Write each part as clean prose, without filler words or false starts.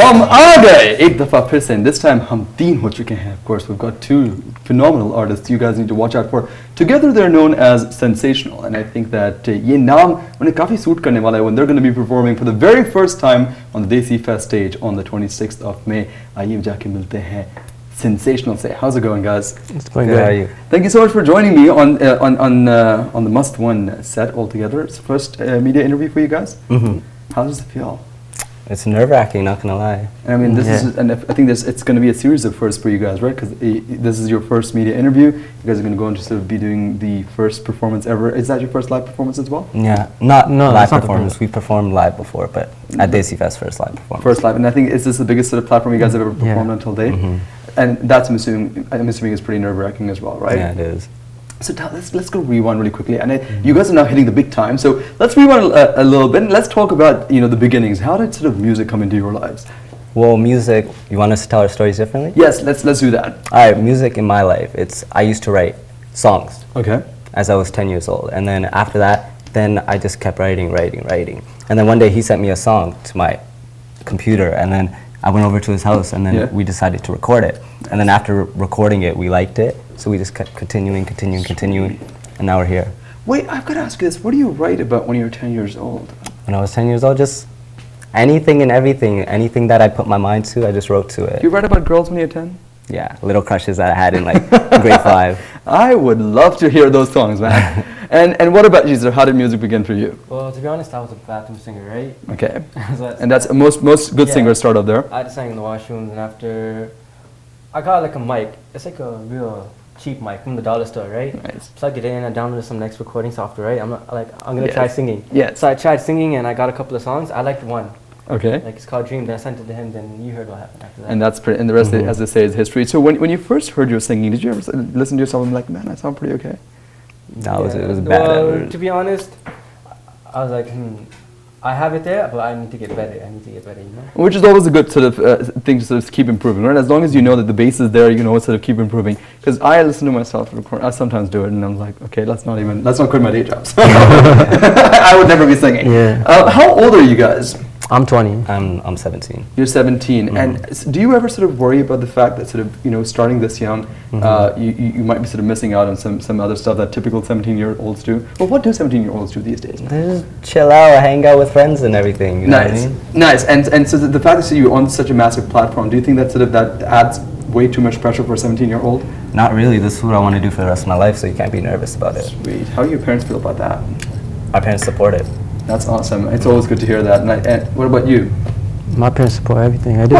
आ गए एक दफा फिर से this time हम तीन हो चुके हैं. Of course we've got two phenomenal artists you guys need to watch out for. Together they're known as Sensational, and I think that ये नाम उन्हें काफी सूट करने वाला है when they're going to be performing for the very first time on the Desi Fest stage on the 26th of May. आइए जाके मिलते हैं. Sensational. Say, how's it going, guys? It's going good. How are you? Thank you so much for joining me on the MastOne set altogether. It's the first media interview for you guys. How does it feel? It's nerve-wracking, not gonna lie. And I mean, this is, and I think it's going to be a series of firsts for you guys, right? Because this is your first media interview. You guys are going to go into sort of be doing the first performance ever. Is that your first live performance as well? Yeah, not live performance. We performed live before, but at Desi Fest, first live performance. First live, and I think is this the biggest sort of platform you guys have ever performed until date? And that's I'm assuming is pretty nerve-wracking as well, right? Yeah, it is. So let's go rewind really quickly, and you guys are now hitting the big time. So let's rewind a little bit. And let's talk about the beginnings. How did sort of music come into your lives? Well, music. You want us to tell our stories differently? Yes, let's do that. All right, music in my life. I used to write songs. Okay. As I was 10 years old, and then after that, then I just kept writing, and then one day he sent me a song to my computer, and then I went over to his house, and then we decided to record it. And then after recording it, we liked it, so we just kept continuing, and now we're here. Wait, I've got to ask you this. What do you write about when you're 10 years old? When I was 10 years old, just anything and everything. Anything that I put my mind to, I just wrote to it. You write about girls when you're 10? Yeah, little crushes that I had in like grade 5. I would love to hear those songs, man. And what about you, sir? How did music begin for you? Well, to be honest, I was a bathroom singer, right? Okay. And that's most good singers start off there. I just sang in the washrooms, and after I got like a mic. It's like a real cheap mic from the dollar store, right? Nice. Plugged it in, I downloaded some next recording software, right? I'm gonna try singing. Yes. So I tried singing, and I got a couple of songs. I liked one. Okay. Like it's called Dream. Then I sent it to him. Then you heard what happened after that. And that's pretty. And the rest, as they say, is history. So when you first heard your singing, did you ever listen to yourself and be like, man, I sound pretty okay? No, it was bad. Well, to be honest, I was like, I have it there, but I need to get better. Which is always a good sort of thing to sort of keep improving, right? As long as you know that the base is there, you can always sort of keep improving. Because I listen to myself record. I sometimes do it, and I'm like, okay, let's not quit my day jobs. I would never be singing. Yeah. How old are you guys? I'm 20. I'm 17. You're 17, and do you ever sort of worry about the fact that sort of starting this young, you might be sort of missing out on some other stuff that typical 17-year-olds do? Well, what do 17-year-olds do these days? They just chill out, hang out with friends and everything. You know what I mean? Nice. And so the fact that you're on such a massive platform, do you think that sort of that adds way too much pressure for a 17-year-old? Not really. This is what I want to do for the rest of my life, so you can't be nervous about it. Sweet. How do your parents feel about that? My parents support it. That's awesome. It's always good to hear that. And what about you? My parents support everything I do.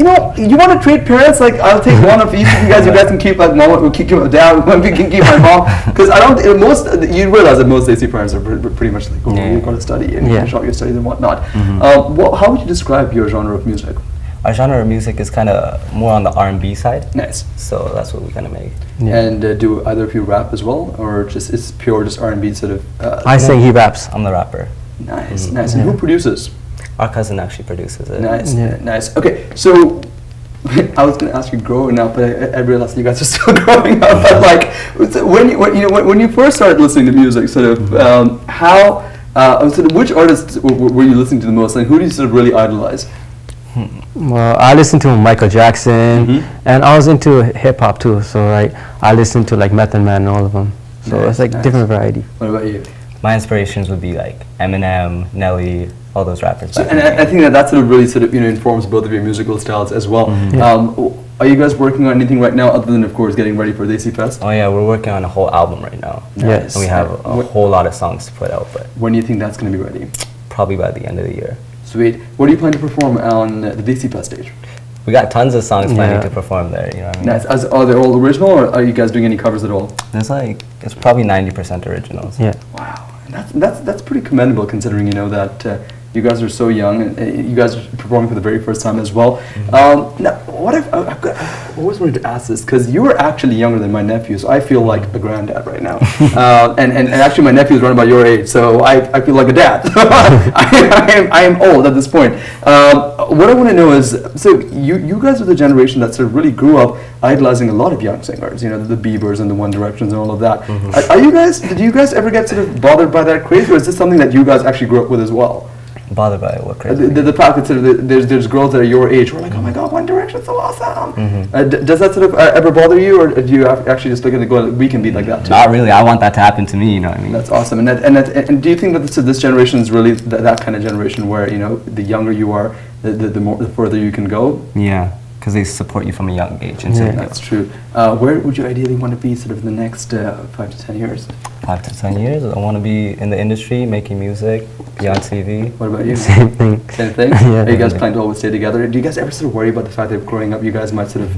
You want to trade parents? Like, I'll take one of each of you guys. You guys can keep like mom. We'll keep your dad. We can keep my mom. Because you realize that most Desi parents are pretty much like, you've got to study and finish all your studies and whatnot. How would you describe your genre of music? Our genre of music is kind of more on the R&B side. Nice. So that's what we kind of make. Yeah. And do either of you rap as well, or it's pure just R&B sort of? I sing, he raps. I'm the rapper. Nice. And who produces? Our cousin actually produces it. Nice. Okay, so I was going to ask you growing up, but I realized you guys are still growing up. But like, when you first started listening to music, sort of which artists were you listening to the most, and who do you sort of really idolize? Well, I listened to Michael Jackson, and I was into hip hop too. So like, I listened to like Method Man and all of them. So it's like different variety. What about you? My inspirations would be like Eminem, Nelly, all those rappers. So, and I think that sort of really sort of informs both of your musical styles as well. Are you guys working on anything right now other than, of course, getting ready for Desi Fest? Oh yeah, we're working on a whole album right now. Yes. And we have a whole lot of songs to put out. But when do you think that's going to be ready? Probably by the end of the year. Sweet. What do you plan to perform on the Desi Fest stage? We got tons of songs planning to perform there. You know what I mean? Nice. Are they all original, or are you guys doing any covers at all? It's probably 90% originals. Yeah. Wow. And that's pretty commendable, considering that you guys are so young, and you guys are performing for the very first time as well. Now, I always wanted to ask this, because you are actually younger than my nephew, so I feel like a granddad right now. And actually my nephew is around about your age, so I feel like a dad. I am old at this point. What I want to know is, so you guys are the generation that sort of really grew up idolizing a lot of young singers, the Biebers and the One Directions and all of that. Did you guys ever get sort of bothered by that craze, or is this something that you guys actually grew up with as well? bothered by it. What crazy? The fact that sort of there's girls that are your age who are like, oh my god, One Direction, so awesome. Does that sort of ever bother you, or do you actually just look at it and go, we can be like that too? Not really. I want that to happen to me. You know what I mean? That's awesome. And do you think that this generation is really that kind of generation where, you know, the younger you are, the further you can go? Yeah, because they support you from a young age. And That's true. Where would you ideally want to be sort of in the next 5 to 10 years? 5 to 10 years, I want to be in the industry, making music, be on TV. What about you? Same thing. Same thing? Yeah. Are you guys planning to always stay together? Do you guys ever sort of worry about the fact that growing up you guys might sort of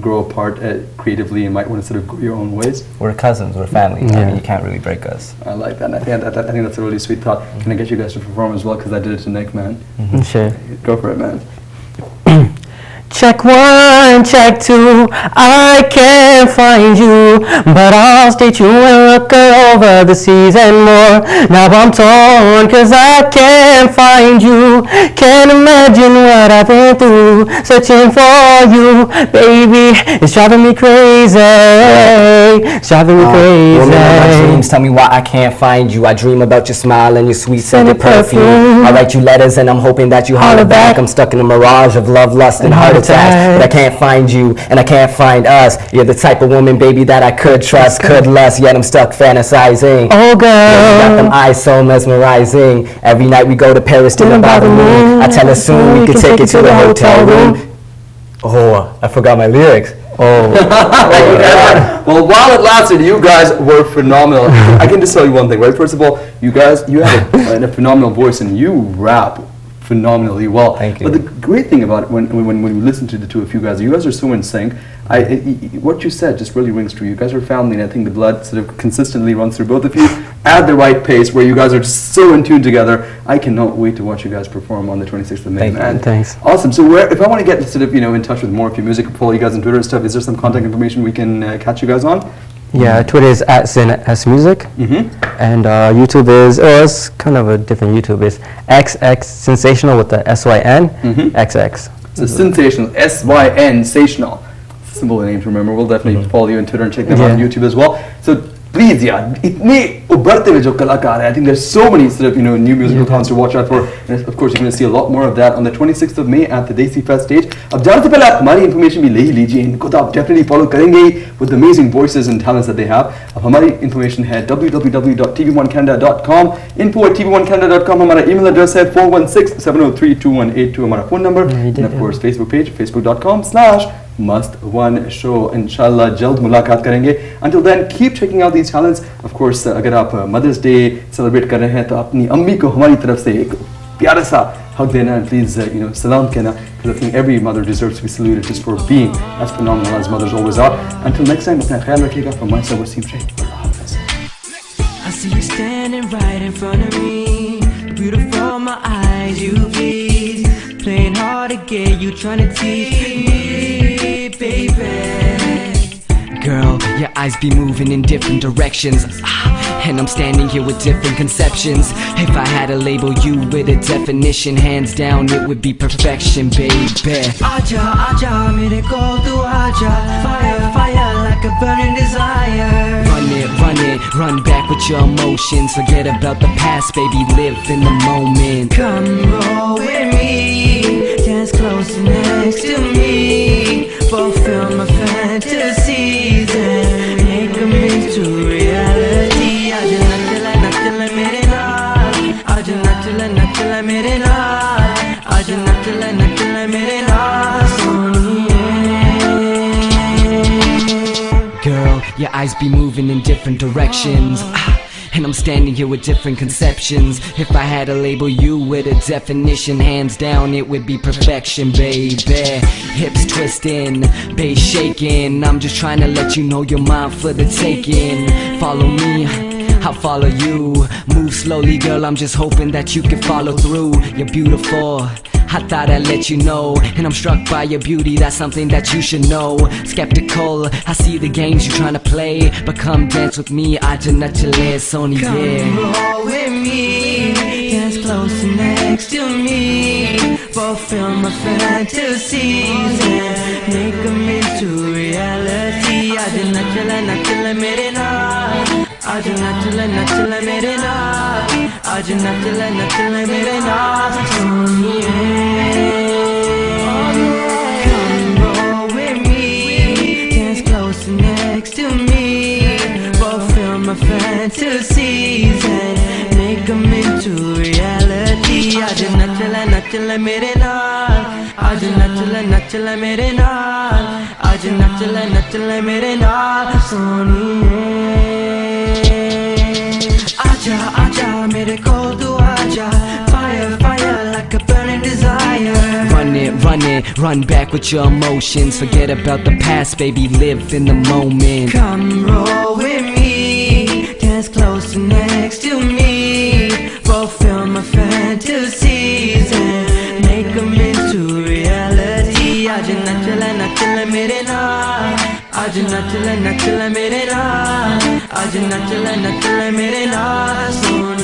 grow apart creatively and might want to sort of go your own ways? We're cousins, we're family. I mean, you can't really break us. I like that. And I think that's a really sweet thought. Can I get you guys to perform as well? Because I did it to Nick, man. Sure. Go for it, man. Check 1, check 2, I can't find you, but I'll stay true and look over the seas and more. Now I'm torn 'cause I can't find you, can't imagine what I've been through, searching for you, baby, it's driving me crazy, it's driving me crazy. Woman of my dreams, tell me why I can't find you. I dream about your smile and your sweet scented perfume. I write you letters and I'm hoping that you holler back. I'm stuck in a mirage of love, lust, and heart attacks. But I can't find you and I can't find us. You're the type of woman, baby, that I could trust, could lust, yet I'm stuck fantasizing. Oh girl, yeah, you got them eyes so mesmerizing. Every night we go to Paris, dinner by the moon. I tell her soon we can take it to the hotel room. Oh, I forgot my lyrics. Oh. Well, while it lasted, you guys were phenomenal. I can just tell you one thing, right? First of all, you have a phenomenal voice and you rap phenomenally well. Thank you. But the great thing about it, when we listen to the two of you guys are so in sync. What you said just really rings true. You guys are family, and I think the blood sort of consistently runs through both of you at the right pace, where you guys are just so in tune together. I cannot wait to watch you guys perform on the 26th of May. Thank you. Thanks. Awesome. So, if I want to get sort of in touch with more of your music, follow you guys on Twitter and stuff, is there some contact information we can catch you guys on? Yeah, Twitter is @SinSmusic, and YouTube is, it's kind of a different YouTube, it's XX Sensational with the SYN, XX. So Sensational, SYN, Sensational. Simple name to remember. We'll definitely follow you on Twitter and check them out on YouTube as well. So please, itne ubarte hue jo kalakaar hai. I think there's so many sort of new musical talents to watch out for, and of course you're going to see a lot more of that on the 26th of May at the Desi Fest stage. अब जाने से पहले आप हमारी information भी ले ही लीजिए. इनको तो आप definitely follow करेंगे with the amazing voices and talents that they have. अब हमारी information है www.tv1canada.com, info@tv1canada.com. हमारा email address है 416-703-2182. हमारा phone number, and of course Facebook page facebook.com/MastOne show. Inshallah जल्द मुलाकात करेंगे. Until then, keep checking out these talents. Of course, अगर आप Mother's Day celebrate कर रहे हैं तो अपनी अम्मी को हमारी तरफ से एक प्यारा सा hug देना, and please salam कहना, because I think every mother deserves to be saluted just for being as phenomenal as mothers always are. Until next time, अपना ख्याल रखिएगा. From myself, Wasim Sheikh. I see you standing right in front of me, beautiful, my eyes you please, playing hard to get you, trying to tease me, baby. Girl, your eyes be moving in different directions, and I'm standing here with different conceptions. If I had to label you with a definition, hands down it would be perfection, baby. Aja, aja, mere ko tu aja, fire, fire like a burning desire. Run back with your emotions, forget about the past, baby, live in the moment. Come roll with me, dance close next to me, fulfill my fantasies and make them into reality. Aja nachla mere naal, aja nachla mere naal, aja nachla mere naal, soniye. Girl, your eyes be moving in different directions, and I'm standing here with different conceptions. If I had to label you with a definition, hands down it would be perfection, baby. Hips twisting, bass shaking, I'm just trying to let you know you're mine for the taking. Follow me, I'll follow you. Move slowly, girl, I'm just hoping that you can follow through. You're beautiful, I thought I'd let you know, and I'm struck by your beauty, that's something that you should know. Skeptical, I see the games you're trying to play, but come dance with me, Aja nachle soni ye. Come roll with me, dance close next to me, fulfill my fantasies and make them into reality. Aja nachle mere naal, aja nachle mere naal, आज नच ले मेरे नाल सोनिए come roll with me dance close next to me fulfill my fantasies and make them into reality आज नच ले मेरे नाल आज नच ले मेरे नाल आज नच ले मेरे नाल सोनिए आजा आजा मेरे कोल तू आजा fire fire like a burning desire Run it, run back with your emotions. Forget about the past, baby, live in the moment. come roll with me dance close next to me fulfill my fantasies and make them into reality आज नच ले मेरे नाल आज नच ले मेरे नाल आज नच ले मेरे नाल सोनिए